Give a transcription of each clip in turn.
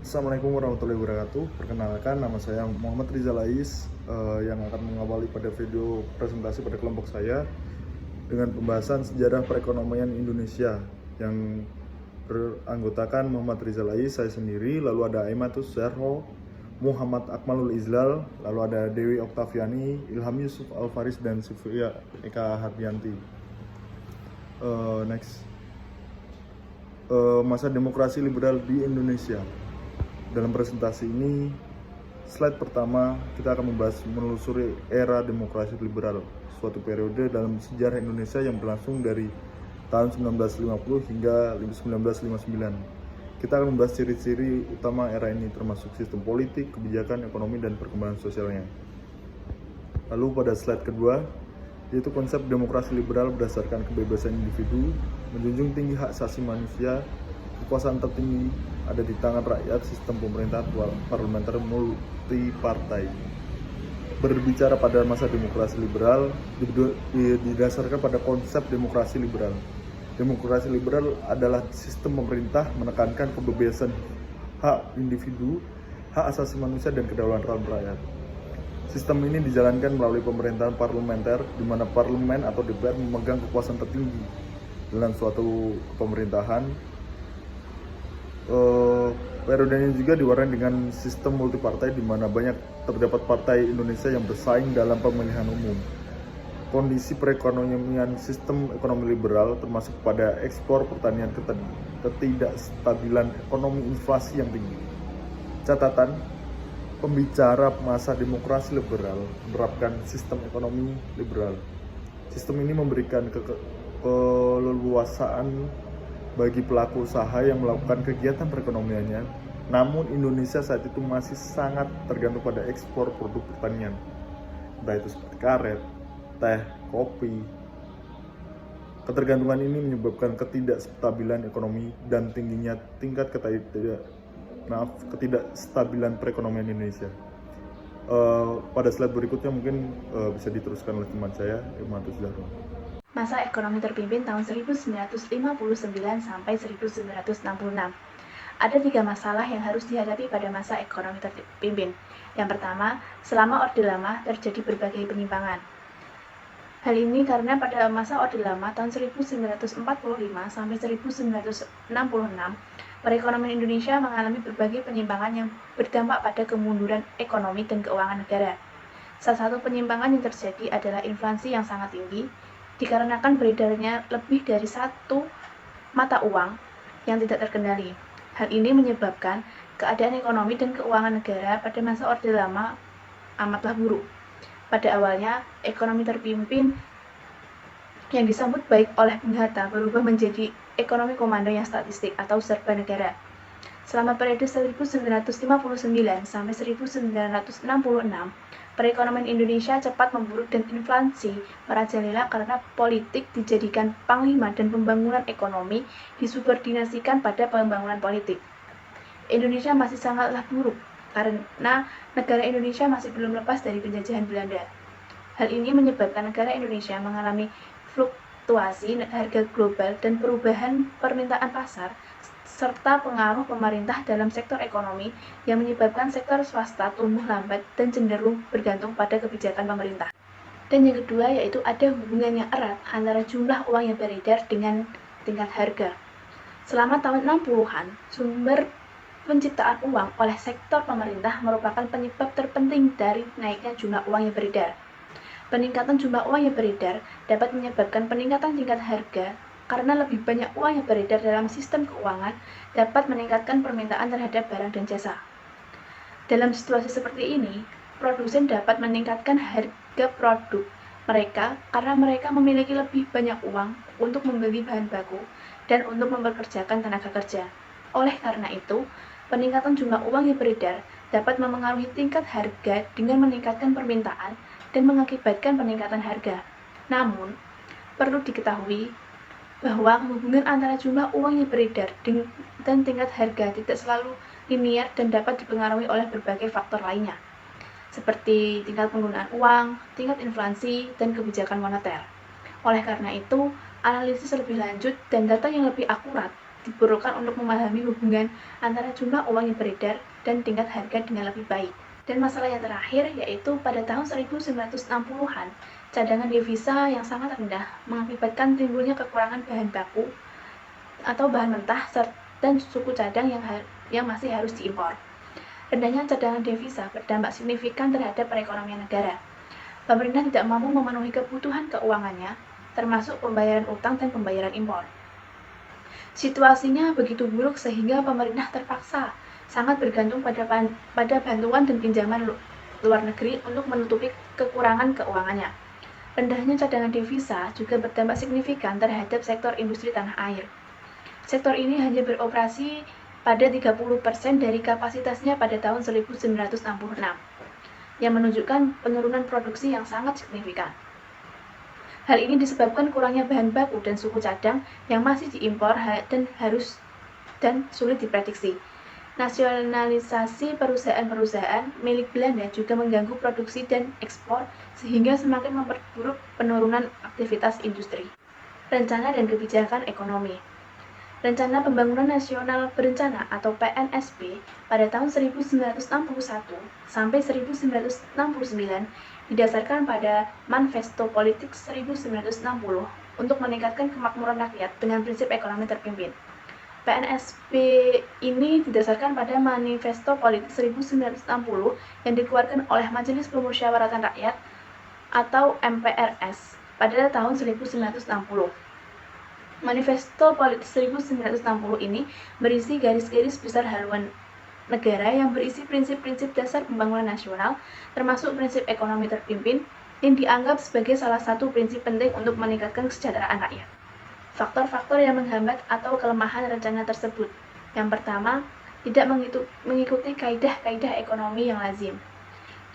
Assalamualaikum warahmatullahi wabarakatuh. Perkenalkan, nama saya Muhammad Rizal Ais, yang akan mengawali pada video presentasi pada kelompok saya dengan pembahasan sejarah perekonomian Indonesia yang beranggotakan Muhammad Rizal Ais, saya sendiri, lalu ada Aimatus Zarho, Muhammad Akmalul Izlal, lalu ada Dewi Oktaviani, Ilham Yusuf Alfaris, dan Sylvia Eka Hardianti. Next, masa demokrasi liberal di Indonesia. Dalam presentasi ini, slide pertama kita akan membahas menelusuri era demokrasi liberal, suatu periode dalam sejarah Indonesia yang berlangsung dari tahun 1950 hingga 1959. Kita akan membahas ciri-ciri utama era ini termasuk sistem politik, kebijakan, ekonomi, dan perkembangan sosialnya. Lalu pada slide kedua, yaitu konsep demokrasi liberal berdasarkan kebebasan individu, menjunjung tinggi hak asasi manusia, kekuasaan tertinggi ada di tangan rakyat, sistem pemerintahan parlementer multipartai. Berbicara pada masa demokrasi liberal, didasarkan pada konsep demokrasi liberal. Demokrasi liberal adalah sistem pemerintah menekankan kebebasan hak individu, hak asasi manusia, dan kedaulatan rakyat. Sistem ini dijalankan melalui pemerintahan parlementer, di mana parlemen atau DPR memegang kekuasaan tertinggi dalam suatu pemerintahan. Periodenya juga diwarnai dengan sistem multipartai, di mana terdapat partai Indonesia yang bersaing dalam pemilihan umum. Kondisi perekonomian sistem ekonomi liberal termasuk pada ekspor, pertanian, ketidakstabilan ekonomi, inflasi yang tinggi. Catatan, pembicara masa demokrasi liberal menerapkan sistem ekonomi liberal. Sistem ini memberikan keleluasaan bagi pelaku usaha yang melakukan kegiatan perekonomiannya, namun Indonesia saat itu masih sangat tergantung pada ekspor produk pertanian, entah itu seperti karet, teh, kopi. Ketergantungan ini menyebabkan ketidakstabilan ekonomi dan tingginya tingkat ketidakstabilan perekonomian Indonesia. Pada slide berikutnya mungkin bisa diteruskan oleh teman saya, Aimatus Zarho. Masa ekonomi terpimpin tahun 1959 sampai 1966. Ada 3 masalah yang harus dihadapi pada masa ekonomi terpimpin. Yang pertama, selama Orde Lama terjadi berbagai penyimpangan. Hal ini karena pada masa Orde Lama tahun 1945 sampai 1966, perekonomian Indonesia mengalami berbagai penyimpangan yang berdampak pada kemunduran ekonomi dan keuangan negara. Salah satu penyimpangan yang terjadi adalah inflasi yang sangat tinggi, dikarenakan beredarnya lebih dari satu mata uang yang tidak terkendali. Hal ini menyebabkan keadaan ekonomi dan keuangan negara pada masa Orde Lama amatlah buruk. Pada awalnya, ekonomi terpimpin yang disambut baik oleh Bung Hatta berubah menjadi ekonomi komando yang statistik atau serba negara. Selama periode 1959 sampai 1966, perekonomian Indonesia cepat memburuk dan inflasi merajalela karena politik dijadikan panglima dan pembangunan ekonomi disubordinasikan pada pembangunan politik. Indonesia masih sangatlah buruk karena negara Indonesia masih belum lepas dari penjajahan Belanda. Hal ini menyebabkan negara Indonesia mengalami fluktuasi harga global dan perubahan permintaan pasar, serta pengaruh pemerintah dalam sektor ekonomi yang menyebabkan sektor swasta tumbuh lambat dan cenderung bergantung pada kebijakan pemerintah. Dan yang kedua yaitu ada hubungan yang erat antara jumlah uang yang beredar dengan tingkat harga. Selama tahun 60-an, sumber penciptaan uang oleh sektor pemerintah merupakan penyebab terpenting dari naiknya jumlah uang yang beredar. Peningkatan jumlah uang yang beredar dapat menyebabkan peningkatan tingkat harga karena lebih banyak uang yang beredar dalam sistem keuangan dapat meningkatkan permintaan terhadap barang dan jasa. Dalam situasi seperti ini, produsen dapat meningkatkan harga produk mereka karena mereka memiliki lebih banyak uang untuk membeli bahan baku dan untuk mempekerjakan tenaga kerja. Oleh karena itu, peningkatan jumlah uang yang beredar dapat memengaruhi tingkat harga dengan meningkatkan permintaan dan mengakibatkan peningkatan harga. Namun, perlu diketahui bahwa hubungan antara jumlah uang yang beredar dan tingkat harga tidak selalu linear dan dapat dipengaruhi oleh berbagai faktor lainnya, seperti tingkat penggunaan uang, tingkat inflasi, dan kebijakan moneter. Oleh karena itu, analisis lebih lanjut dan data yang lebih akurat diperlukan untuk memahami hubungan antara jumlah uang yang beredar dan tingkat harga dengan lebih baik. Dan masalah yang terakhir yaitu pada tahun 1960-an, cadangan devisa yang sangat rendah mengakibatkan timbulnya kekurangan bahan baku atau bahan mentah dan suku cadang yang masih harus diimpor. Rendahnya cadangan devisa berdampak signifikan terhadap perekonomian negara. Pemerintah tidak mampu memenuhi kebutuhan keuangannya, termasuk pembayaran utang dan pembayaran impor. Situasinya begitu buruk sehingga pemerintah terpaksa sangat bergantung pada bantuan dan pinjaman luar negeri untuk menutupi kekurangan keuangannya. Rendahnya cadangan devisa juga berdampak signifikan terhadap sektor industri tanah air. Sektor ini hanya beroperasi pada 30% dari kapasitasnya pada tahun 1966, yang menunjukkan penurunan produksi yang sangat signifikan. Hal ini disebabkan kurangnya bahan baku dan suku cadang yang masih diimpor dan sulit diprediksi. Nasionalisasi perusahaan-perusahaan milik Belanda juga mengganggu produksi dan ekspor sehingga semakin memperburuk penurunan aktivitas industri. Rencana dan kebijakan ekonomi. Rencana Pembangunan Nasional Berencana atau PNSB pada tahun 1961 sampai 1969 didasarkan pada Manifesto Politik 1960 untuk meningkatkan kemakmuran rakyat dengan prinsip ekonomi terpimpin. PNSB ini didasarkan pada Manifesto Politik 1960 yang dikeluarkan oleh Majelis Pemusyawaratan Rakyat atau MPRS pada tahun 1960. Manifesto Politik 1960 ini berisi garis-garis besar haluan negara yang berisi prinsip-prinsip dasar pembangunan nasional, termasuk prinsip ekonomi terpimpin, yang dianggap sebagai salah satu prinsip penting untuk meningkatkan kesejahteraan rakyat. Faktor-faktor yang menghambat atau kelemahan rencana tersebut. Yang pertama, tidak mengikuti kaidah-kaidah ekonomi yang lazim.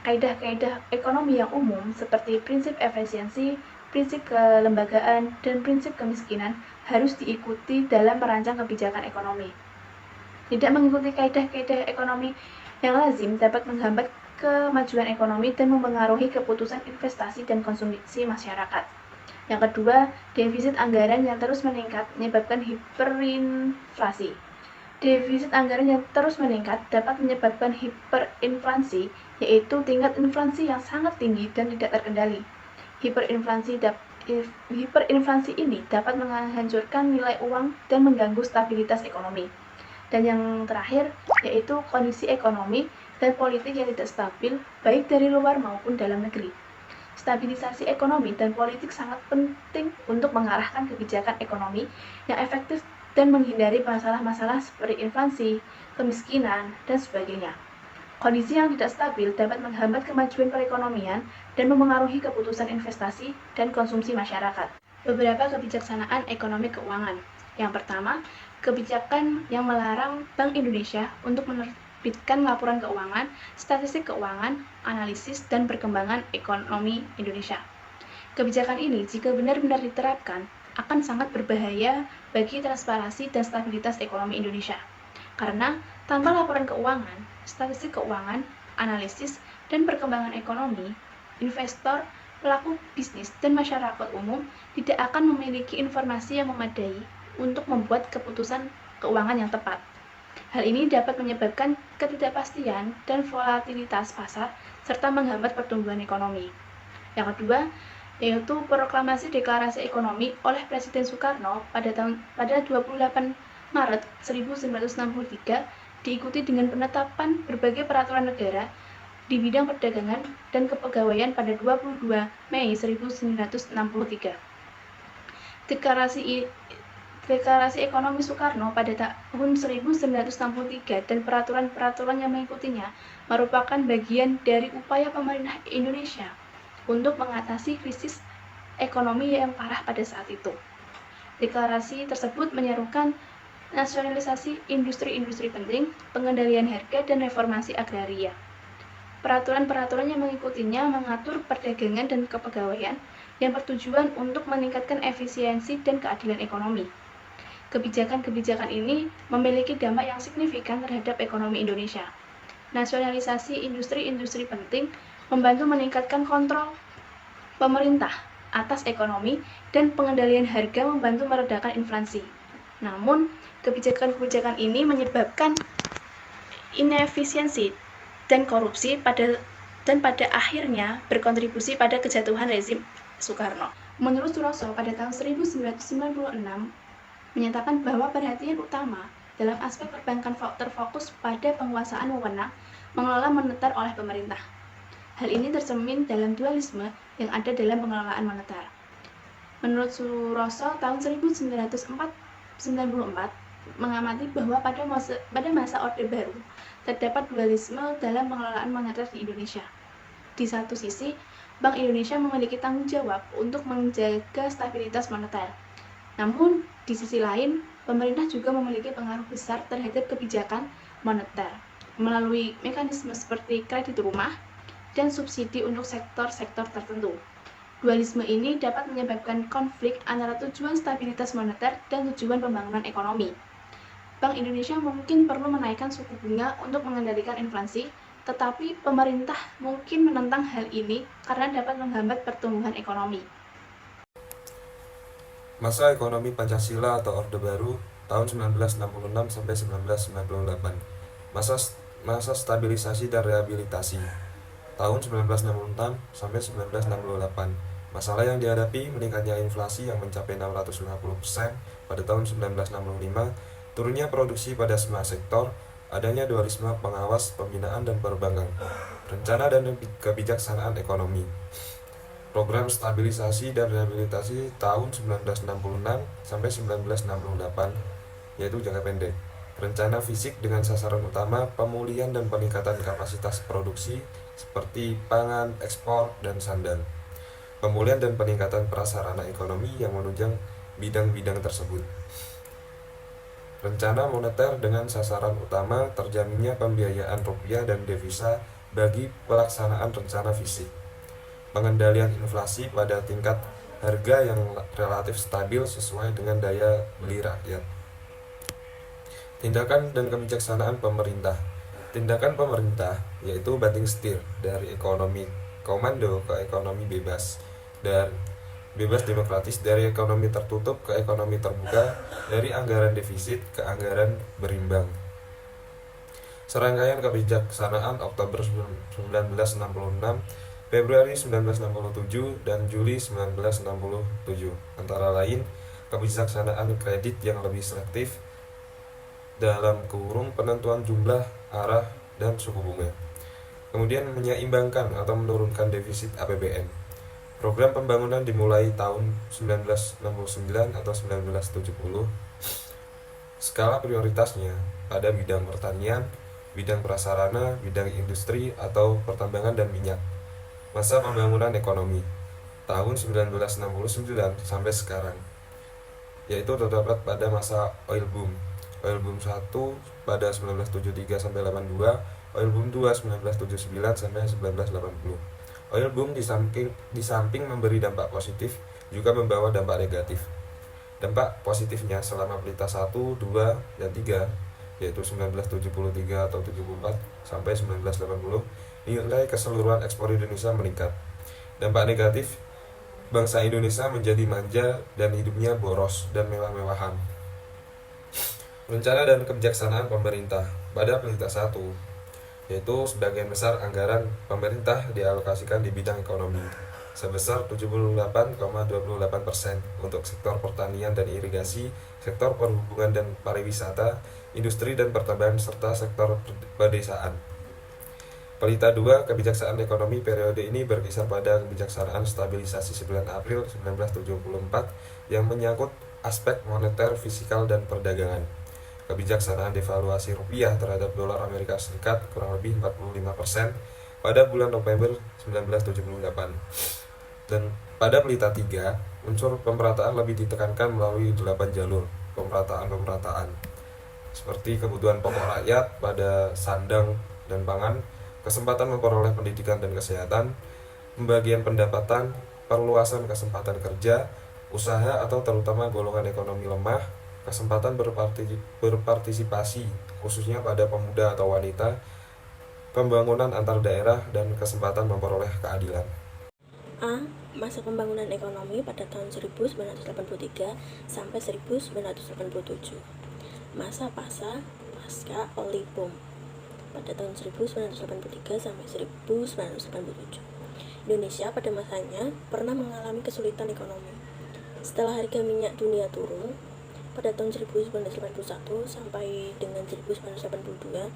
Kaidah-kaidah ekonomi yang umum seperti prinsip efisiensi, prinsip kelembagaan, dan prinsip kemiskinan harus diikuti dalam merancang kebijakan ekonomi. Tidak mengikuti kaidah-kaidah ekonomi yang lazim dapat menghambat kemajuan ekonomi dan mempengaruhi keputusan investasi dan konsumsi masyarakat. Yang kedua, defisit anggaran yang terus meningkat menyebabkan hiperinflasi. Defisit anggaran yang terus meningkat dapat menyebabkan hiperinflasi, yaitu tingkat inflasi yang sangat tinggi dan tidak terkendali. Hiperinflasi ini dapat menghancurkan nilai uang dan mengganggu stabilitas ekonomi. Dan yang terakhir, yaitu kondisi ekonomi dan politik yang tidak stabil, baik dari luar maupun dalam negeri. Stabilisasi ekonomi dan politik sangat penting untuk mengarahkan kebijakan ekonomi yang efektif dan menghindari masalah-masalah seperti inflasi, kemiskinan, dan sebagainya. Kondisi yang tidak stabil dapat menghambat kemajuan perekonomian dan memengaruhi keputusan investasi dan konsumsi masyarakat. Beberapa kebijaksanaan ekonomi keuangan. Yang pertama, kebijakan yang melarang Bank Indonesia untuk menerbitkan laporan keuangan, statistik keuangan, analisis, dan perkembangan ekonomi Indonesia. Kebijakan ini, jika benar-benar diterapkan, akan sangat berbahaya bagi transparansi dan stabilitas ekonomi Indonesia. Karena tanpa laporan keuangan, statistik keuangan, analisis, dan perkembangan ekonomi, investor, pelaku bisnis, dan masyarakat umum tidak akan memiliki informasi yang memadai untuk membuat keputusan keuangan yang tepat. Hal ini dapat menyebabkan ketidakpastian dan volatilitas pasar serta menghambat pertumbuhan ekonomi. Yang kedua, yaitu proklamasi deklarasi ekonomi oleh Presiden Soekarno pada 28 Maret 1963 diikuti dengan penetapan berbagai peraturan negara di bidang perdagangan dan kepegawaian pada 22 Mei 1963. Deklarasi Ekonomi Soekarno pada tahun 1963 dan peraturan-peraturan yang mengikutinya merupakan bagian dari upaya pemerintah Indonesia untuk mengatasi krisis ekonomi yang parah pada saat itu. Deklarasi tersebut menyerukan nasionalisasi industri-industri penting, pengendalian harga, dan reformasi agraria. Peraturan-peraturan yang mengikutinya mengatur perdagangan dan kepegawaian yang bertujuan untuk meningkatkan efisiensi dan keadilan ekonomi. Kebijakan-kebijakan ini memiliki dampak yang signifikan terhadap ekonomi Indonesia. Nasionalisasi industri-industri penting membantu meningkatkan kontrol pemerintah atas ekonomi dan pengendalian harga membantu meredakan inflasi. Namun, kebijakan-kebijakan ini menyebabkan inefisiensi dan korupsi dan pada akhirnya berkontribusi pada kejatuhan rezim Soekarno. Menurut Suroso, pada tahun 1996 menyatakan bahwa perhatian utama dalam aspek perbankan terfokus pada penguasaan wewenang mengelola moneter oleh pemerintah. Hal ini tercermin dalam dualisme yang ada dalam pengelolaan moneter. Menurut Suroso, tahun 1994 mengamati bahwa pada masa Orde Baru terdapat dualisme dalam pengelolaan moneter di Indonesia. Di satu sisi, Bank Indonesia memiliki tanggung jawab untuk menjaga stabilitas moneter. Namun, di sisi lain, pemerintah juga memiliki pengaruh besar terhadap kebijakan moneter melalui mekanisme seperti kredit rumah dan subsidi untuk sektor-sektor tertentu. Dualisme ini dapat menyebabkan konflik antara tujuan stabilitas moneter dan tujuan pembangunan ekonomi. Bank Indonesia mungkin perlu menaikkan suku bunga untuk mengendalikan inflasi, tetapi pemerintah mungkin menentang hal ini karena dapat menghambat pertumbuhan ekonomi. Masa ekonomi Pancasila atau Orde Baru tahun 1966 sampai 1998. Masa stabilisasi dan rehabilitasi tahun 1966 sampai 1968. Masalah yang dihadapi meningkatnya inflasi yang mencapai 650% pada tahun 1965, turunnya produksi pada semua sektor, adanya dualisme pengawas, pembinaan, dan perbankan, rencana dan kebijaksanaan ekonomi. Program stabilisasi dan rehabilitasi tahun 1966 sampai 1968, yaitu jangka pendek. Rencana fisik dengan sasaran utama pemulihan dan peningkatan kapasitas produksi seperti pangan, ekspor, dan sandang. Pemulihan dan peningkatan prasarana ekonomi yang menunjang bidang-bidang tersebut. Rencana moneter dengan sasaran utama terjaminnya pembiayaan rupiah dan devisa bagi pelaksanaan rencana fisik. Pengendalian inflasi pada tingkat harga yang relatif stabil sesuai dengan daya beli rakyat. Tindakan dan kebijaksanaan pemerintah. Tindakan pemerintah yaitu banting setir dari ekonomi komando ke ekonomi bebas, dan bebas demokratis dari ekonomi tertutup ke ekonomi terbuka, dari anggaran defisit ke anggaran berimbang. Serangkaian kebijaksanaan Oktober 1966, Februari 1967, dan Juli 1967, antara lain kebijaksanaan kredit yang lebih selektif dalam kurung penentuan jumlah, arah, dan suku bunga. Kemudian menyeimbangkan atau menurunkan defisit APBN. Program pembangunan dimulai tahun 1969 atau 1970. Skala prioritasnya pada bidang pertanian, bidang prasarana, bidang industri atau pertambangan dan minyak. Masa pembangunan ekonomi tahun 1969 sampai sekarang, yaitu terdapat pada masa oil boom 1 pada 1973 sampai 82, oil boom 2 1979 sampai 1980. Oil boom di samping memberi dampak positif juga membawa dampak negatif. Dampak positifnya selama Pelita 1, 2, dan 3, yaitu 1973 atau 74 sampai 1980, nilai keseluruhan ekspor Indonesia meningkat. Dampak negatif, bangsa Indonesia menjadi manja dan hidupnya boros dan mewah-mewahan. Rencana dan kebijaksanaan pemerintah pada Pelita 1, yaitu sebagian besar anggaran pemerintah dialokasikan di bidang ekonomi sebesar 78,28% untuk sektor pertanian dan irigasi, sektor perhubungan dan pariwisata, industri dan pertambangan, serta sektor pedesaan. Pelita 2, kebijaksanaan ekonomi periode ini berkisar pada kebijaksanaan stabilisasi 9 April 1974 yang menyangkut aspek moneter, fiskal, dan perdagangan. Kebijaksanaan devaluasi rupiah terhadap dolar Amerika Serikat kurang lebih 45% pada bulan November 1978. Dan pada Pelita 3, unsur pemerataan lebih ditekankan melalui 8 jalur pemerataan seperti kebutuhan pokok rakyat pada sandang dan pangan, kesempatan memperoleh pendidikan dan kesehatan, pembagian pendapatan, perluasan kesempatan kerja, usaha atau terutama golongan ekonomi lemah, kesempatan berpartisipasi khususnya pada pemuda atau wanita, pembangunan antar daerah, dan kesempatan memperoleh keadilan. A. masa pembangunan ekonomi pada tahun 1983 sampai 1987. Masa pasca oil boom pada tahun 1983 sampai 1987. Indonesia pada masanya pernah mengalami kesulitan ekonomi. Setelah harga minyak dunia turun pada tahun 1981 sampai dengan 1982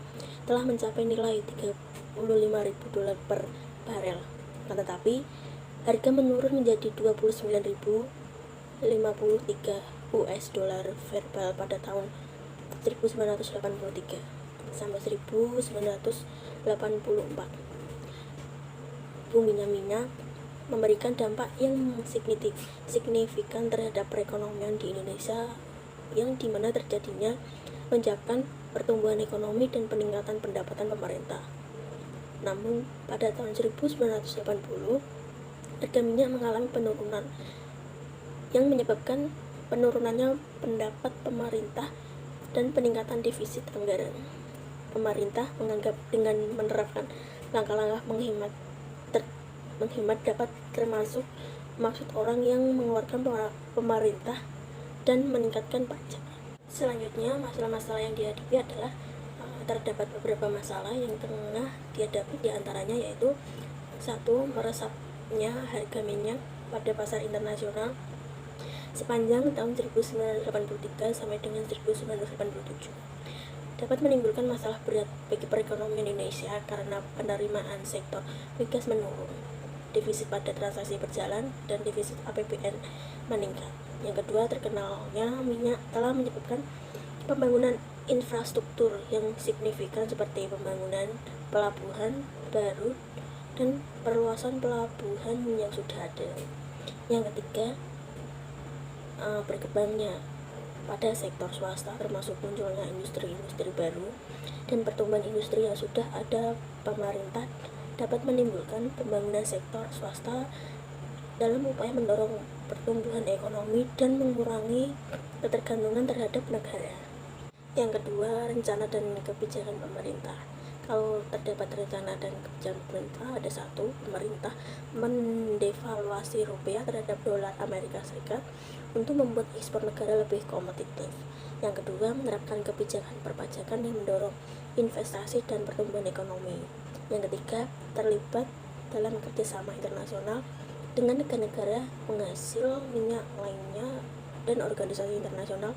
telah mencapai nilai $35.000 per barel. Tetapi harga menurun menjadi 29.053 US dollar per barel pada tahun 1983 sampai 1984. Boomnya minyak memberikan dampak yang signifikan terhadap perekonomian di Indonesia, yang dimana terjadinya lonjakan pertumbuhan ekonomi dan peningkatan pendapatan pemerintah. Namun pada tahun 1980 harga minyak mengalami penurunan yang menyebabkan penurunannya pendapat pemerintah dan peningkatan defisit anggaran. Pemerintah menganggap dengan menerapkan langkah-langkah menghemat dapat termasuk maksud orang yang mengeluarkan pemerintah dan meningkatkan pajak. Selanjutnya, masalah-masalah yang dihadapi adalah terdapat beberapa masalah yang tengah dihadapi, diantaranya yaitu 1. Meresapnya harga minyak pada pasar internasional sepanjang tahun 1983 sampai dengan 1987 dapat menimbulkan masalah berat bagi perekonomian Indonesia karena penerimaan sektor migas menurun, defisit pada transaksi berjalan, dan defisit APBN meningkat. Yang kedua, terkenalnya minyak telah menyebabkan pembangunan infrastruktur yang signifikan seperti pembangunan pelabuhan baru dan perluasan pelabuhan yang sudah ada. Yang ketiga, berkembangnya pada sektor swasta, termasuk munculnya industri-industri baru dan pertumbuhan industri yang sudah ada pemerintah dapat menimbulkan pembangunan sektor swasta dalam upaya mendorong pertumbuhan ekonomi dan mengurangi ketergantungan terhadap negara. Yang kedua, rencana dan kebijakan pemerintah. Kalau terdapat rencana dan kebijakan pemerintah, ada 1. Pemerintah mendevaluasi rupiah terhadap dolar Amerika Serikat untuk membuat ekspor negara lebih kompetitif. Yang kedua, menerapkan kebijakan perpajakan yang mendorong investasi dan pertumbuhan ekonomi. Yang ketiga, terlibat dalam kerjasama internasional dengan negara-negara penghasil minyak lainnya dan organisasi internasional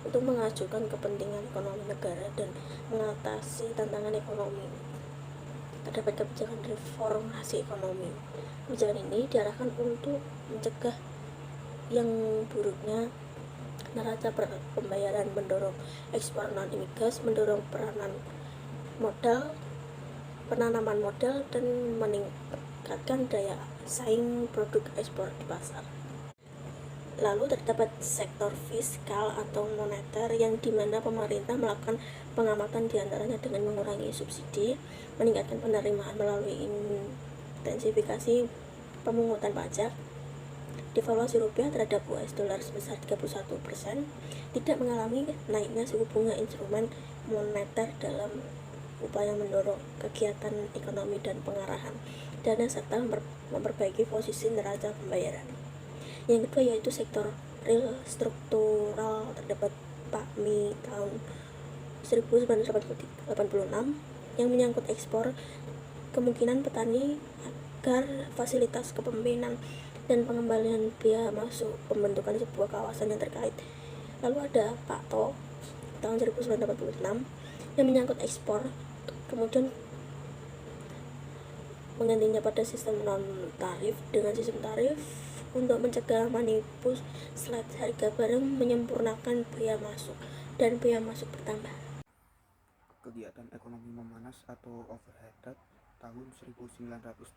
untuk mengajukan kepentingan ekonomi negara dan mengatasi tantangan ekonomi. Terdapat kebijakan reformasi ekonomi. Kebijakan ini diarahkan untuk mencegah yang buruknya neraca pembayaran, mendorong ekspor non-migas, mendorong penanaman modal, dan meningkatkan daya saing produk ekspor di pasar. Lalu terdapat sektor fiskal atau moneter, yang dimana pemerintah melakukan pengamatan diantaranya dengan mengurangi subsidi, meningkatkan penerimaan melalui intensifikasi pemungutan pajak, devaluasi rupiah terhadap US dollar sebesar 31%, tidak mengalami naiknya suku bunga instrumen moneter dalam upaya mendorong kegiatan ekonomi dan pengarahan dana serta memperbaiki posisi neraca pembayaran. Yang kedua yaitu sektor real struktural. Terdapat PAKMI tahun 1986 yang menyangkut ekspor, kemungkinan petani agar fasilitas kepemimpinan dan pengembalian biaya masuk, pembentukan sebuah kawasan yang terkait. Lalu ada PAKTO tahun 1986 yang menyangkut ekspor, kemudian menggantinya pada sistem non tarif dengan sistem tarif untuk mencegah manipulasi harga barang, menyempurnakan biaya masuk, dan biaya masuk bertambah. Kegiatan ekonomi memanas atau overheated tahun 1980.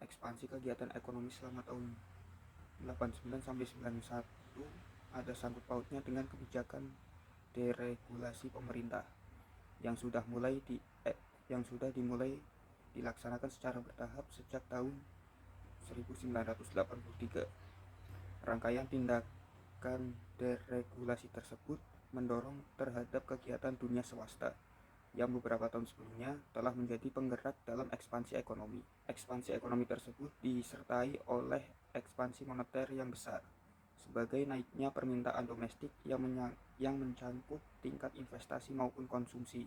Ekspansi kegiatan ekonomi selama tahun 89 sampai 91 ada sangkut pautnya dengan kebijakan deregulasi pemerintah yang sudah dimulai dilaksanakan secara bertahap sejak tahun 1983. Rangkaian tindakan deregulasi tersebut mendorong terhadap kegiatan dunia swasta yang beberapa tahun sebelumnya telah menjadi penggerak dalam ekspansi ekonomi. Ekspansi ekonomi tersebut disertai oleh ekspansi moneter yang besar sebagai naiknya permintaan domestik yang mencangkup tingkat investasi maupun konsumsi.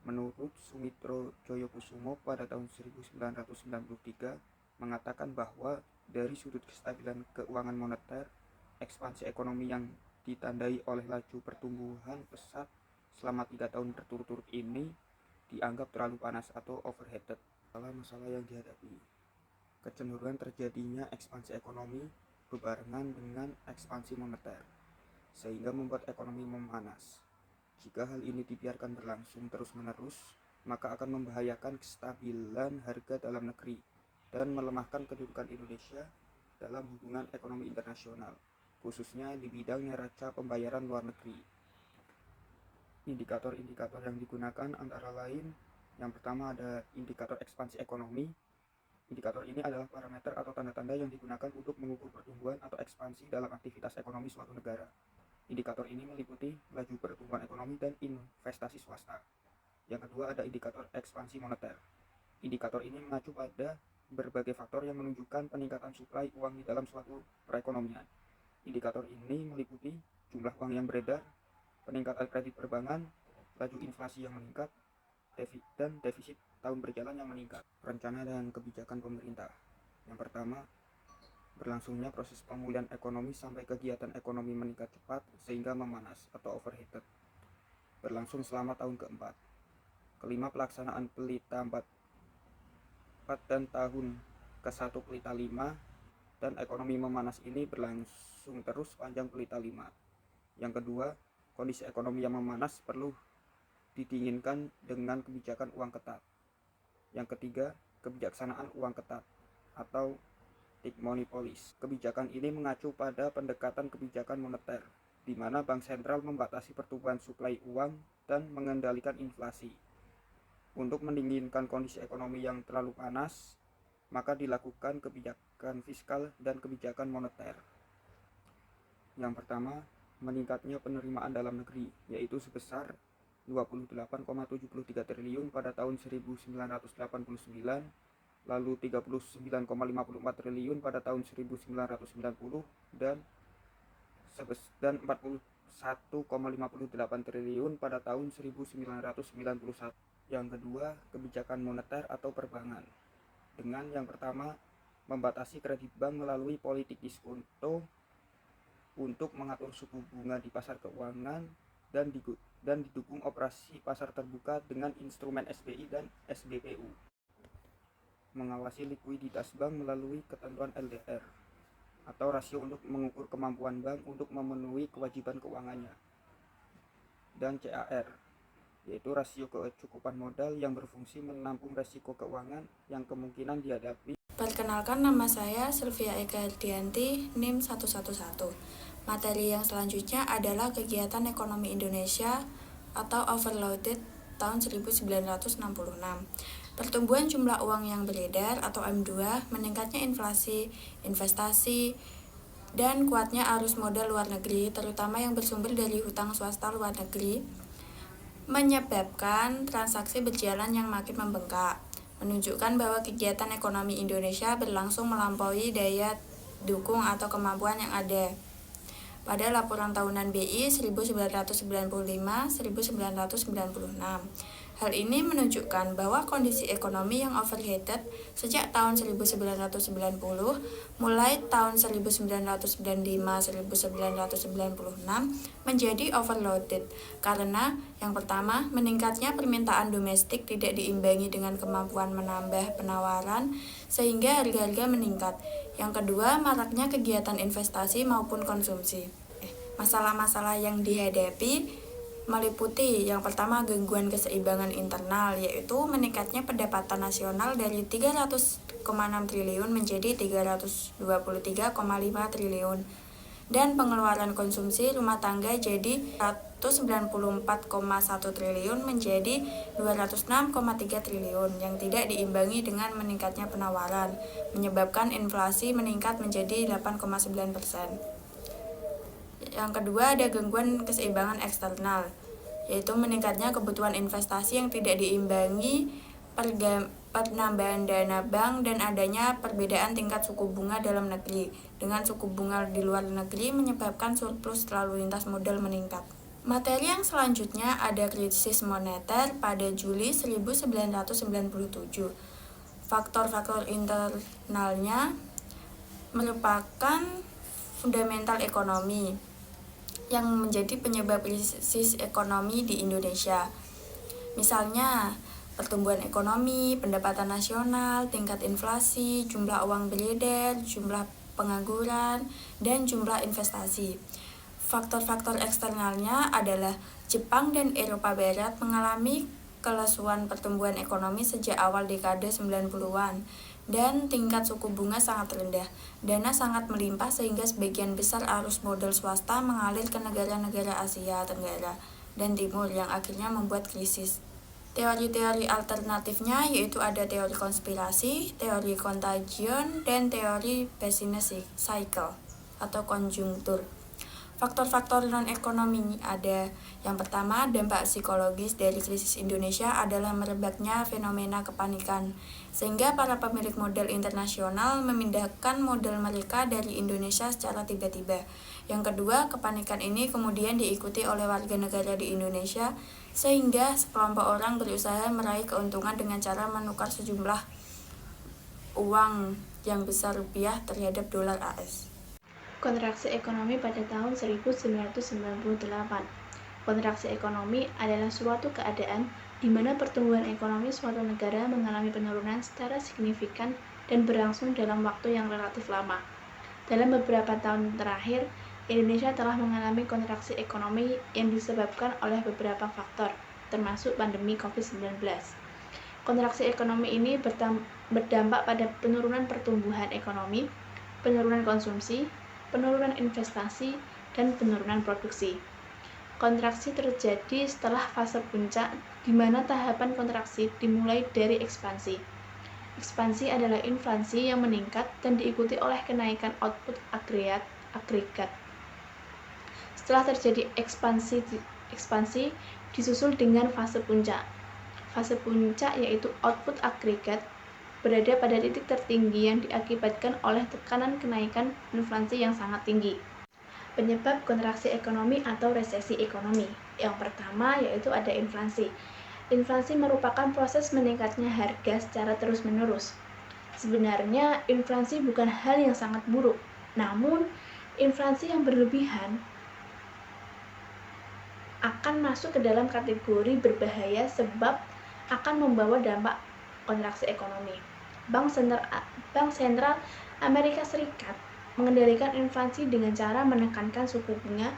Menurut Sumitro Joyokusumo pada tahun 1993 mengatakan bahwa dari sudut kestabilan keuangan moneter, ekspansi ekonomi yang ditandai oleh laju pertumbuhan pesat selama 3 tahun berturut-turut ini dianggap terlalu panas atau overheated. Masalah yang dihadapi, kecenderungan terjadinya ekspansi ekonomi berbarengan dengan ekspansi moneter, sehingga membuat ekonomi memanas. Jika hal ini dibiarkan berlangsung terus-menerus, maka akan membahayakan kestabilan harga dalam negeri dan melemahkan kedudukan Indonesia dalam hubungan ekonomi internasional, khususnya di bidang neraca pembayaran luar negeri. Indikator-indikator yang digunakan antara lain, yang pertama ada indikator ekspansi ekonomi. Indikator ini adalah parameter atau tanda-tanda yang digunakan untuk mengukur pertumbuhan atau ekspansi dalam aktivitas ekonomi suatu negara. Indikator ini meliputi laju pertumbuhan ekonomi dan investasi swasta. Yang kedua ada indikator ekspansi moneter. Indikator ini mengacu pada berbagai faktor yang menunjukkan peningkatan suplai uang di dalam suatu perekonomian. Indikator ini meliputi jumlah uang yang beredar, peningkatan kredit perbankan, laju inflasi yang meningkat, dan defisit tahun berjalan yang meningkat. Rencana dan kebijakan pemerintah. Yang pertama, berlangsungnya proses pemulihan ekonomi sampai kegiatan ekonomi meningkat cepat sehingga memanas atau overheated, berlangsung selama tahun keempat. Kelima, pelaksanaan pelita 4 dan tahun ke-1 pelita 5 dan ekonomi memanas ini berlangsung terus sepanjang pelita 5. Yang kedua, kondisi ekonomi yang memanas perlu didinginkan dengan kebijakan uang ketat. Yang ketiga, kebijaksanaan uang ketat atau tight money policy. Kebijakan ini mengacu pada pendekatan kebijakan moneter, di mana bank sentral membatasi pertumbuhan suplai uang dan mengendalikan inflasi. Untuk mendinginkan kondisi ekonomi yang terlalu panas, maka dilakukan kebijakan fiskal dan kebijakan moneter. Yang pertama, meningkatnya penerimaan dalam negeri, yaitu sebesar 28,73 triliun pada tahun 1989, lalu 39,54 triliun pada tahun 1990, dan 41,58 triliun pada tahun 1991. Yang kedua, kebijakan moneter atau perbankan. Dengan yang pertama, membatasi kredit bank melalui politik diskonto untuk mengatur suku bunga di pasar keuangan dan didukung operasi pasar terbuka dengan instrumen SBI dan SBPU. Mengawasi likuiditas bank melalui ketentuan LDR atau rasio untuk mengukur kemampuan bank untuk memenuhi kewajiban keuangannya. Dan CAR, yaitu rasio kecukupan modal yang berfungsi menampung risiko keuangan yang kemungkinan dihadapi. Perkenalkan, nama saya Sylvia Eka Ardianti, NIM 111. Materi yang selanjutnya adalah kegiatan ekonomi Indonesia atau overloaded tahun 1966. Pertumbuhan jumlah uang yang beredar atau M2, meningkatnya inflasi, investasi, dan kuatnya arus modal luar negeri, terutama yang bersumber dari hutang swasta luar negeri, menyebabkan transaksi berjalan yang makin membengkak, menunjukkan bahwa kegiatan ekonomi Indonesia berlangsung melampaui daya dukung atau kemampuan yang ada. Pada laporan tahunan BI 1995-1996. Hal ini menunjukkan bahwa kondisi ekonomi yang overheated sejak tahun 1990 mulai tahun 1995-1996 menjadi overloaded karena yang pertama, meningkatnya permintaan domestik tidak diimbangi dengan kemampuan menambah penawaran sehingga harga-harga meningkat. Yang kedua, maraknya kegiatan investasi maupun konsumsi. Masalah-masalah yang dihadapi meliputi yang pertama gangguan keseimbangan internal, yaitu meningkatnya pendapatan nasional dari 300,6 triliun menjadi 323,5 triliun dan pengeluaran konsumsi rumah tangga jadi 194,1 triliun menjadi 206,3 triliun yang tidak diimbangi dengan meningkatnya penawaran, menyebabkan inflasi meningkat menjadi 8,9%. Yang kedua ada gangguan keseimbangan eksternal, yaitu meningkatnya kebutuhan investasi yang tidak diimbangi penambahan dana bank, dan adanya perbedaan tingkat suku bunga dalam negeri dengan suku bunga di luar negeri menyebabkan surplus lalu lintas modal meningkat. Materi yang selanjutnya ada krisis moneter pada Juli 1997. Faktor-faktor internalnya merupakan fundamental ekonomi yang menjadi penyebab krisis ekonomi di Indonesia. Misalnya, pertumbuhan ekonomi, pendapatan nasional, tingkat inflasi, jumlah uang beredar, jumlah pengangguran, dan jumlah investasi. Faktor-faktor eksternalnya adalah Jepang dan Eropa Barat mengalami kelesuan pertumbuhan ekonomi sejak awal dekade 90-an, dan tingkat suku bunga sangat rendah. Dana sangat melimpah sehingga sebagian besar arus modal swasta mengalir ke negara-negara Asia Tenggara dan Timur yang akhirnya membuat krisis. Teori-teori alternatifnya yaitu ada teori konspirasi, teori contagion, dan teori business cycle atau konjungtur. Faktor-faktor non-ekonomi ada yang pertama, dampak psikologis dari krisis Indonesia adalah merebaknya fenomena kepanikan, sehingga para pemilik modal internasional memindahkan modal mereka dari Indonesia secara tiba-tiba. Yang kedua, kepanikan ini kemudian diikuti oleh warga negara di Indonesia, sehingga sekelompok orang berusaha meraih keuntungan dengan cara menukar sejumlah uang yang besar rupiah terhadap dolar AS. Kontraksi ekonomi pada tahun 1998. Kontraksi ekonomi adalah suatu keadaan di mana pertumbuhan ekonomi suatu negara mengalami penurunan secara signifikan dan berlangsung dalam waktu yang relatif lama. Dalam beberapa tahun terakhir, Indonesia telah mengalami kontraksi ekonomi yang disebabkan oleh beberapa faktor, termasuk pandemi COVID-19. Kontraksi ekonomi ini berdampak pada penurunan pertumbuhan ekonomi, penurunan konsumsi, penurunan investasi, dan penurunan produksi. Kontraksi terjadi setelah fase puncak, di mana tahapan kontraksi dimulai dari ekspansi. Ekspansi adalah inflasi yang meningkat dan diikuti oleh kenaikan output agregat. Setelah terjadi ekspansi disusul dengan fase puncak. Fase puncak yaitu output agregat berada pada titik tertinggi yang diakibatkan oleh tekanan kenaikan inflasi yang sangat tinggi. Penyebab kontraksi ekonomi atau resesi ekonomi. Yang pertama yaitu ada inflasi. Inflasi merupakan proses meningkatnya harga secara terus-menerus. Sebenarnya inflasi bukan hal yang sangat buruk, namun inflasi yang berlebihan akan masuk ke dalam kategori berbahaya sebab akan membawa dampak kontraksi ekonomi. Bank Sentral Amerika Serikat mengendalikan inflasi dengan cara menekankan suku bunga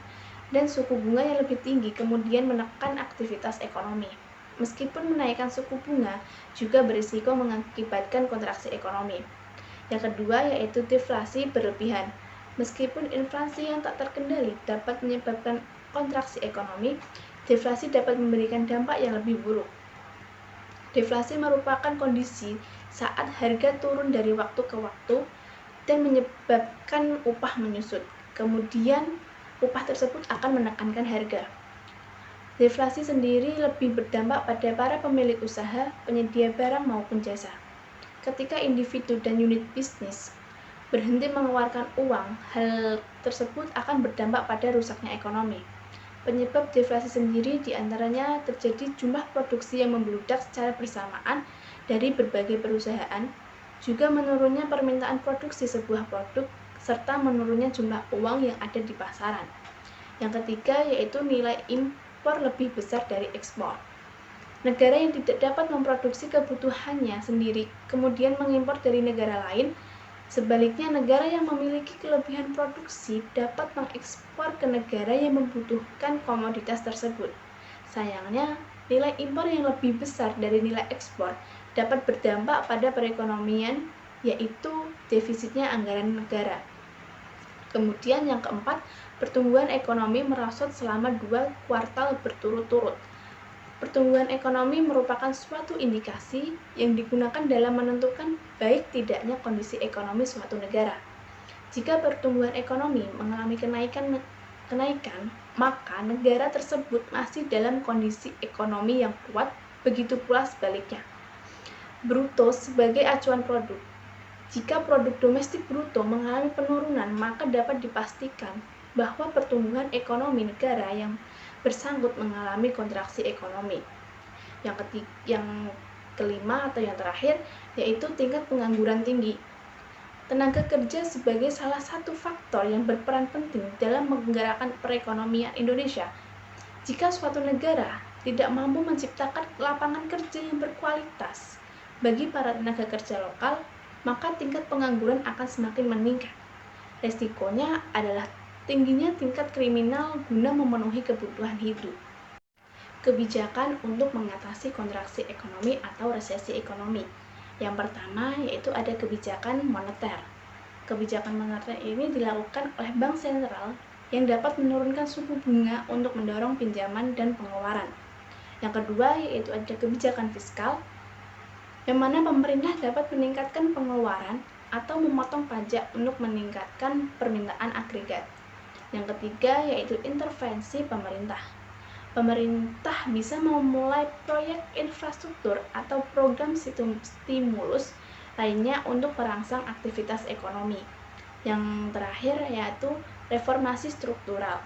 dan suku bunga yang lebih tinggi kemudian menekan aktivitas ekonomi. Meskipun menaikkan suku bunga juga berisiko mengakibatkan kontraksi ekonomi. Yang kedua yaitu deflasi berlebihan. Meskipun inflasi yang tak terkendali dapat menyebabkan kontraksi ekonomi, deflasi dapat memberikan dampak yang lebih buruk. Deflasi merupakan kondisi saat harga turun dari waktu ke waktu dan menyebabkan upah menyusut. Kemudian, upah tersebut akan menekankan harga. Deflasi sendiri lebih berdampak pada para pemilik usaha, penyedia barang maupun jasa. Ketika individu dan unit bisnis berhenti mengeluarkan uang, hal tersebut akan berdampak pada rusaknya ekonomi. Penyebab deflasi sendiri diantaranya terjadi jumlah produksi yang membludak secara bersamaan dari berbagai perusahaan, juga menurunnya permintaan produksi sebuah produk, serta menurunnya jumlah uang yang ada di pasaran. Yang ketiga yaitu nilai impor lebih besar dari ekspor. Negara yang tidak dapat memproduksi kebutuhannya sendiri kemudian mengimpor dari negara lain. Sebaliknya, negara yang memiliki kelebihan produksi dapat mengekspor ke negara yang membutuhkan komoditas tersebut. Sayangnya, nilai impor yang lebih besar dari nilai ekspor dapat berdampak pada perekonomian, yaitu defisitnya anggaran negara. Kemudian yang keempat, pertumbuhan ekonomi merosot selama 2 kuartal berturut-turut. Pertumbuhan ekonomi merupakan suatu indikasi yang digunakan dalam menentukan baik tidaknya kondisi ekonomi suatu negara. Jika pertumbuhan ekonomi mengalami kenaikan, maka negara tersebut masih dalam kondisi ekonomi yang kuat, begitu pula sebaliknya. bruto sebagai acuan produk. Jika produk domestik bruto mengalami penurunan, maka dapat dipastikan bahwa pertumbuhan ekonomi negara yang bersangkut mengalami kontraksi ekonomi. Yang kelima atau yang terakhir yaitu tingkat pengangguran tinggi. Tenaga kerja sebagai salah satu faktor yang berperan penting dalam menggerakkan perekonomian Indonesia. Jika suatu negara tidak mampu menciptakan lapangan kerja yang berkualitas bagi para tenaga kerja lokal, maka tingkat pengangguran akan semakin meningkat. Resikonya adalah tingginya tingkat kriminal guna memenuhi kebutuhan hidup. Kebijakan untuk mengatasi kontraksi ekonomi atau resesi ekonomi. Yang pertama yaitu ada kebijakan moneter. Kebijakan moneter ini dilakukan oleh Bank Sentral yang dapat menurunkan suku bunga untuk mendorong pinjaman dan pengeluaran. Yang kedua yaitu ada kebijakan fiskal, yang mana pemerintah dapat meningkatkan pengeluaran atau memotong pajak untuk meningkatkan permintaan agregat. Yang ketiga yaitu intervensi pemerintah. Pemerintah bisa memulai proyek infrastruktur atau program stimulus lainnya untuk merangsang aktivitas ekonomi. Yang terakhir yaitu reformasi struktural.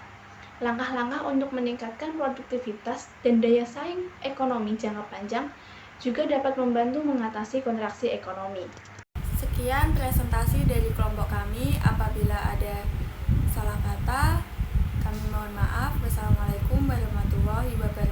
Langkah-langkah untuk meningkatkan produktivitas dan daya saing ekonomi jangka panjang juga dapat membantu mengatasi kontraksi ekonomi. Sekian presentasi dari kelompok kami. Apabila ada salah kata, kami mohon maaf. Wassalamualaikum warahmatullahi wabarakatuh.